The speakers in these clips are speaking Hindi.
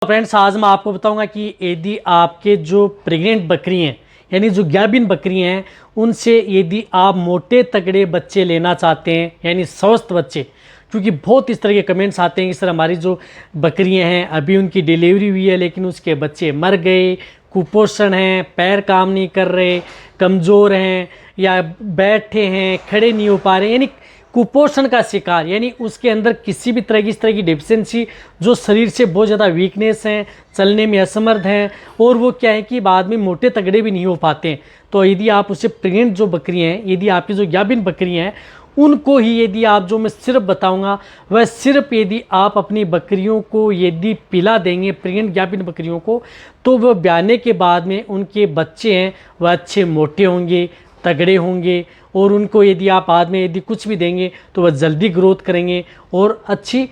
फ्रेंड्स, आज मैं आपको बताऊंगा कि यदि आपके जो प्रेग्नेंट बकरी हैं यानी जो गाभिन बकरी हैं उनसे यदि आप मोटे तगड़े बच्चे लेना चाहते हैं यानी स्वस्थ बच्चे, क्योंकि बहुत इस तरह के कमेंट्स आते हैं कि सर हमारी जो बकरियां हैं अभी उनकी डिलीवरी हुई है लेकिन उसके बच्चे मर गए, कुपोषण हैं, पैर काम नहीं कर रहे, कमज़ोर हैं या बैठे हैं, खड़े नहीं हो पा रहे, यानी कुपोषण का शिकार, यानी उसके अंदर किसी भी तरह की इस तरह की डिफिशेंसी जो शरीर से बहुत ज़्यादा वीकनेस हैं, चलने में असमर्थ हैं और वो क्या है कि बाद में मोटे तगड़े भी नहीं हो पाते हैं। तो यदि आप उससे प्रेग्नेंट जो बकरियां हैं, यदि आपकी जो गाभिन बकरियां हैं उनको ही यदि आप जो मैं सिर्फ बताऊंगा वह सिर्फ यदि आप अपनी बकरियों को यदि पिला देंगे, प्रेग्नेंट गाभिन बकरियों को, तो वह ब्याने के बाद में उनके बच्चे हैं वह अच्छे मोटे होंगे, तगड़े होंगे और उनको यदि आप बाद में यदि कुछ भी देंगे तो वह जल्दी ग्रोथ करेंगे और अच्छी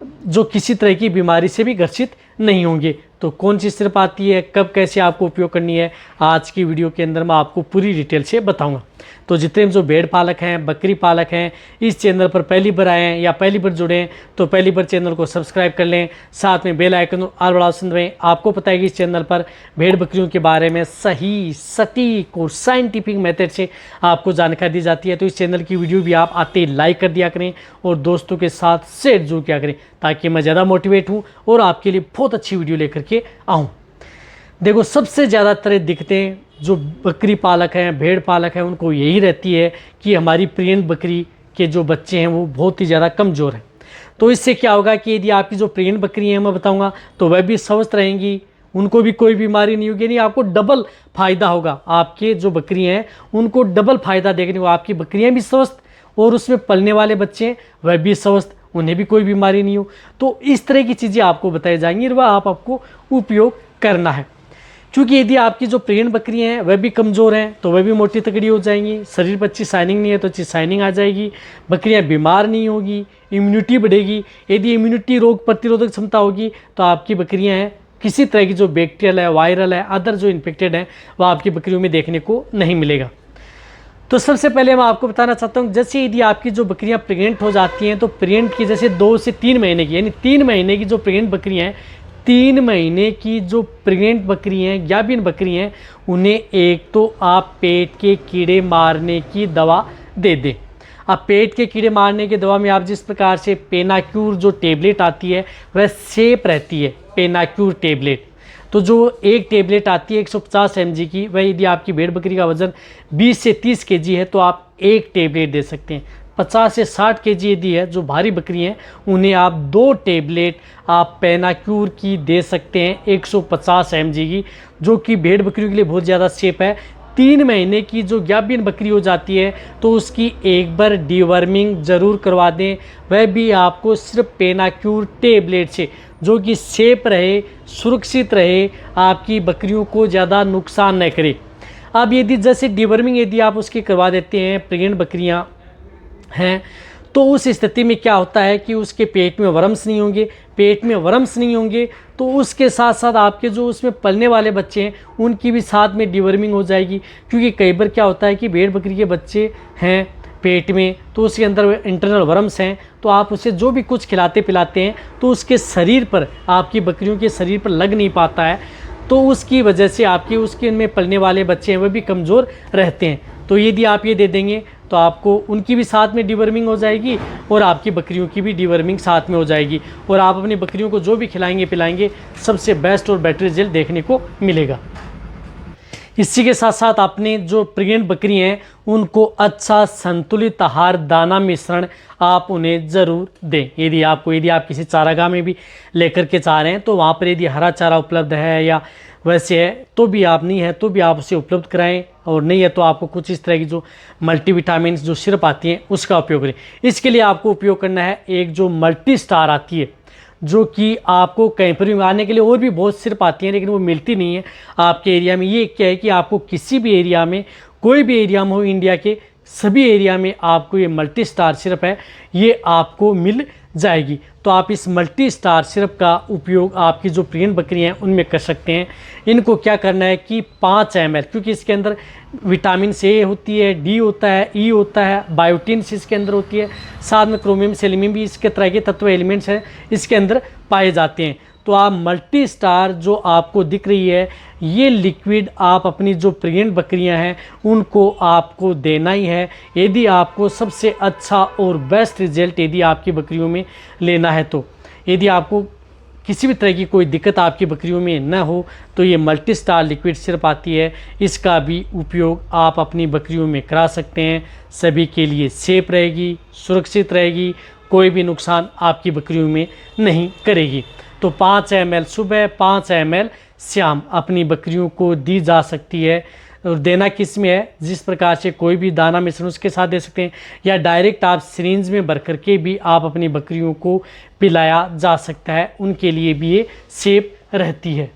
जो किसी तरह की बीमारी से भी ग्रसित नहीं होंगे। तो कौन सी सिर्फ आती है, कब कैसे आपको उपयोग करनी है, आज की वीडियो के अंदर मैं आपको पूरी डिटेल से बताऊंगा। तो जितने जो भेड़ पालक हैं, बकरी पालक हैं, इस चैनल पर पहली बार आए हैं या पहली बार जुड़े हैं तो पहली बार चैनल को सब्सक्राइब कर लें, साथ में बेल आइकन और ऑल बड़ा ऑप्शन दबाएं। आपको पता है कि इस चैनल पर भेड़ बकरियों के बारे में सही, सटीक और साइंटिफिक मेथड से आपको जानकारी दी जाती है। तो इस चैनल की वीडियो भी आप आते ही लाइक कर दिया करें और दोस्तों के साथ शेयर जरूर किया करें ताकि मैं ज़्यादा मोटिवेट हूँ और आपके लिए बहुत अच्छी वीडियो लेकर के आऊँ। देखो, सबसे ज़्यादातर दिक्कतें जो बकरी पालक हैं, भेड़ पालक हैं, उनको यही रहती है कि हमारी प्रेग्नेंट बकरी के जो बच्चे हैं वो बहुत ही ज़्यादा कमज़ोर हैं। तो इससे क्या होगा कि यदि आपकी जो प्रेग्नेंट बकरी हैं मैं बताऊंगा तो वह भी स्वस्थ रहेंगी, उनको भी कोई बीमारी नहीं होगी, नहीं आपको डबल फ़ायदा होगा। आपके जो बकरी हैं उनको डबल फ़ायदा देखने को, आपकी बकरियाँ भी स्वस्थ और उसमें पलने वाले बच्चे हैं वह भी स्वस्थ, उन्हें भी कोई बीमारी नहीं हो। तो इस तरह की चीज़ें आपको बताई जाएंगी और वह आपको उपयोग करना है। क्योंकि यदि आपकी जो प्रेग्नेंट बकरियां हैं वह भी कमज़ोर हैं तो वह भी मोटी तगड़ी हो जाएंगी, शरीर पर अच्छी शाइनिंग नहीं है तो अच्छी शाइनिंग आ जाएगी, बकरियां बीमार नहीं होगी, इम्यूनिटी बढ़ेगी। यदि इम्यूनिटी, रोग प्रतिरोधक क्षमता होगी तो आपकी बकरियां हैं किसी तरह की जो बैक्टीरियल है, वायरल है, अदर जो इन्फेक्टेड है वह आपकी बकरियों में देखने को नहीं मिलेगा। तो सबसे पहले मैं आपको बताना चाहता हूँ, जैसे यदि आपकी जो बकरियां प्रेग्नेंट हो जाती हैं तो प्रेग्नेंट की जैसे 2 से 3 महीने की, यानी 3 महीने की जो प्रेग्नेंट बकरियां हैं, 3 महीने की जो प्रेग्नेंट बकरी हैं, गाभिन बकरी हैं, उन्हें एक तो आप पेट के कीड़े मारने की दवा दे दें। अब पेट के कीड़े मारने की दवा में आप जिस प्रकार से पेनाक्यूर जो टेबलेट आती है वह सेफ रहती है, पेनाक्यूर टेबलेट। तो जो एक टेबलेट आती है 150 mg की, वह यदि आपकी भेड़ बकरी का वजन 20 से 30 kg है तो आप एक टेबलेट दे सकते हैं। 50 से 60 kg यदि है जो भारी बकरी हैं उन्हें आप 2 टेबलेट आप पेनाक्यूर की दे सकते हैं 150 mg की, जो कि भेड़ बकरियों के लिए बहुत ज़्यादा सेफ है। 3 महीने की जो गाभिन बकरी हो जाती है तो उसकी एक बार डीवर्मिंग ज़रूर करवा दें, वह भी आपको सिर्फ पेनाक्यूर टेबलेट से, जो कि सेफ रहे, सुरक्षित रहे, आपकी बकरियों को ज़्यादा नुकसान न करे। अब यदि जैसे डीवर्मिंग यदि आप उसकी करवा देते हैं, प्रेग्नेंट बकरियाँ हैं, तो उस स्थिति में क्या होता है कि उसके पेट में वर्म्स नहीं होंगे, पेट में वर्म्स नहीं होंगे तो उसके साथ साथ आपके जो उसमें पलने वाले बच्चे हैं उनकी भी साथ में डीवर्मिंग हो जाएगी। क्योंकि कई बार क्या होता है कि भेड़ बकरी के बच्चे हैं पेट में तो उसके अंदर इंटरनल वर्म्स हैं, तो आप उसे जो भी कुछ खिलाते पिलाते हैं तो उसके शरीर पर, आपकी बकरियों के शरीर पर लग नहीं पाता है, तो उसकी वजह से आपके उसके में पलने वाले बच्चे हैं वह भी कमज़ोर रहते हैं। तो यदि आप ये दे देंगे तो आपको उनकी भी साथ में डीवर्मिंग हो जाएगी और आपकी बकरियों की भी डीवर्मिंग साथ में हो जाएगी और आप अपनी बकरियों को जो भी खिलाएंगे पिलाएंगे सबसे बेस्ट और बेटर रिजल्ट देखने को मिलेगा। इसी के साथ साथ अपने जो प्रेग्नेंट बकरी हैं उनको अच्छा संतुलित आहार दाना मिश्रण आप उन्हें ज़रूर दें। यदि आप किसी चारागाह में भी लेकर के चाह रहे हैं तो वहाँ पर यदि हरा चारा उपलब्ध है या वैसे है तो भी आप, नहीं है तो भी आप उसे उपलब्ध कराएं, और नहीं है तो आपको कुछ इस तरह की जो मल्टीविटामिन जो सिरप आती हैं उसका उपयोग करें। इसके लिए आपको उपयोग करना है एक जो मल्टी स्टार आती है, जो कि आपको कहीं पर भी आने के लिए और भी बहुत सिरप आती हैं लेकिन वो मिलती नहीं है आपके एरिया में। ये क्या है कि आपको किसी भी एरिया में, कोई भी एरिया में हो, इंडिया के सभी एरिया में आपको ये मल्टी स्टार सिरप है ये आपको मिल जाएगी। तो आप इस मल्टी स्टार सिरप का उपयोग आपकी जो प्रेग्नेंट बकरी हैं उनमें कर सकते हैं। इनको क्या करना है कि 5 ml, क्योंकि इसके अंदर विटामिन से होती है, डी होता है, ई होता है, बायोटिन इसके अंदर होती है, साथ में क्रोमियम सेलेनियम भी इसके तरह के तत्व एलिमेंट्स हैं इसके अंदर पाए जाते हैं। तो आप मल्टी स्टार जो आपको दिख रही है ये लिक्विड आप अपनी जो प्रेग्नेंट बकरियां हैं उनको आपको देना ही है, यदि आपको सबसे अच्छा और बेस्ट रिजल्ट यदि आपकी बकरियों में लेना है। तो यदि आपको किसी भी तरह की कोई दिक्कत आपकी बकरियों में न हो तो ये मल्टी स्टार लिक्विड सिर्फ आती है, इसका भी उपयोग आप अपनी बकरियों में करा सकते हैं। सभी के लिए सेफ रहेगी, सुरक्षित रहेगी, कोई भी नुकसान आपकी बकरियों में नहीं करेगी। तो 5 ml सुबह 5 ml शाम अपनी बकरियों को दी जा सकती है। और देना किस में है, जिस प्रकार से कोई भी दाना मिश्रण उसके साथ दे सकते हैं या डायरेक्ट आप सिरिंज में भर करके भी आप अपनी बकरियों को पिलाया जा सकता है, उनके लिए भी ये सेफ रहती है।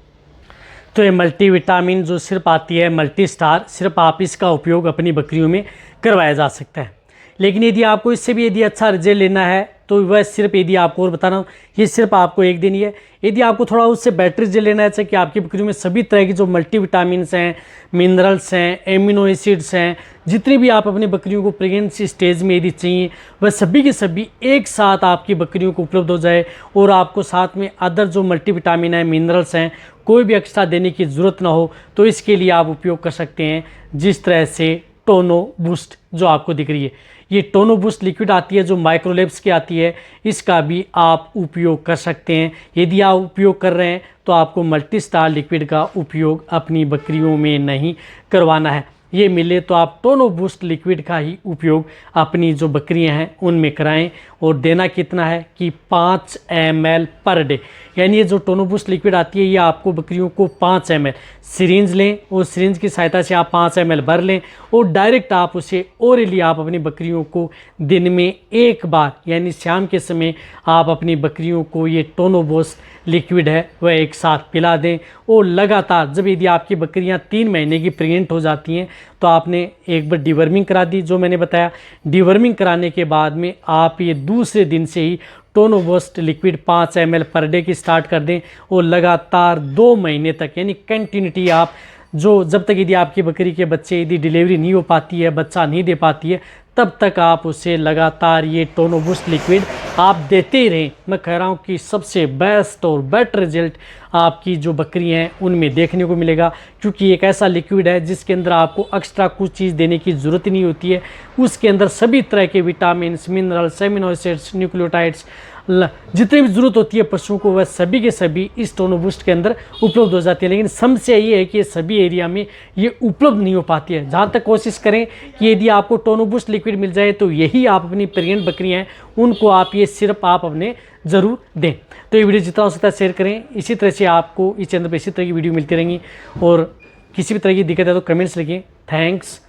तो ये मल्टीविटामिन जो सिर्फ आती है मल्टी स्टार, सिर्फ आप इसका उपयोग अपनी बकरियों में करवाया जा सकता है। लेकिन यदि आपको इससे भी यदि अच्छा रिजल्ट लेना है तो वह सिर्फ, यदि आपको और बता रहा हूँ, ये सिर्फ आपको एक दिन ही है। यदि आपको थोड़ा उससे बेटर रिजल्ट लेना है कि आपकी बकरियों में सभी तरह की जो मल्टीविटामिन्स हैं, मिनरल्स हैं, एमिनो एसिड्स हैं, जितनी भी आप अपनी बकरियों को प्रेगनेंसी स्टेज में यदि चाहिए वह सभी के सभी एक साथ आपकी बकरियों को उपलब्ध हो जाए और आपको साथ में अदर जो मल्टीविटामिन है, मिनरल्स हैं, कोई भी एक्स्ट्रा देने की ज़रूरत ना हो, तो इसके लिए आप उपयोग कर सकते हैं जिस तरह से टोनो बूस्ट जो आपको दिख रही है। ये टोनो बूस्ट लिक्विड आती है जो माइक्रोलेब्स की आती है, इसका भी आप उपयोग कर सकते हैं। यदि आप उपयोग कर रहे हैं तो आपको मल्टी स्टार लिक्विड का उपयोग अपनी बकरियों में नहीं करवाना है। ये मिले तो आप टोनो बूस्ट लिक्विड का ही उपयोग अपनी जो बकरियां हैं उनमें कराएं। और देना कितना है कि 5 ml पर डे, यानी ये जो टोनो बूस्ट लिक्विड आती है ये आपको बकरियों को 5 ml सिरिंज लें और सिरिंज की सहायता से आप 5 ml भर लें और डायरेक्ट आप उसे ओरली आप अपनी बकरियों को दिन में एक बार यानी शाम के समय आप अपनी बकरियों को ये टोनो बूस्ट लिक्विड है वह एक साथ पिला दें। और लगातार जब यदि आपकी बकरियां 3 महीने की प्रेग्नेंट हो जाती हैं तो आपने एक बार डिवर्मिंग करा दी, जो मैंने बताया। डिवर्मिंग कराने के बाद में आप ये दूसरे दिन से ही Tono boost liquid 5 ml per day की स्टार्ट कर दें और लगातार 2 महीने तक यानी कंटिन्यूटी आप जो जब तक यदि आपकी बकरी के बच्चे यदि डिलीवरी नहीं हो पाती है, बच्चा नहीं दे पाती है, तब तक आप उसे लगातार ये टोनो बूस्ट लिक्विड आप देते ही रहें। मैं कह रहा हूँ कि सबसे बेस्ट और बेटर रिजल्ट आपकी जो बकरी हैं उनमें देखने को मिलेगा, क्योंकि एक ऐसा लिक्विड है जिसके अंदर आपको एक्स्ट्रा कुछ चीज़ देने की ज़रूरत ही नहीं होती है। उसके अंदर सभी तरह के vitamin, minerals, amino acids, nucleotides, जितनी भी ज़रूरत होती है पशुओं को वह सभी के सभी इस टोनो बूस्ट के अंदर उपलब्ध हो जाती है। लेकिन समस्या ये है कि सभी एरिया में ये उपलब्ध नहीं हो पाती है। जहाँ तक कोशिश करें कि यदि आपको टोनो बूस्ट लिक्विड मिल जाए तो यही आप अपनी प्रेग्नेंट बकरियाँ हैं उनको आप ये सिर्फ आप अपने ज़रूर दें। तो ये वीडियो जितना हो सकता है शेयर करें। इसी तरह से आपको इस चैनल पर इसी तरह की वीडियो मिलती रहेंगी और किसी भी तरह की दिक्कत है तो कमेंट्स लिखें। थैंक्स।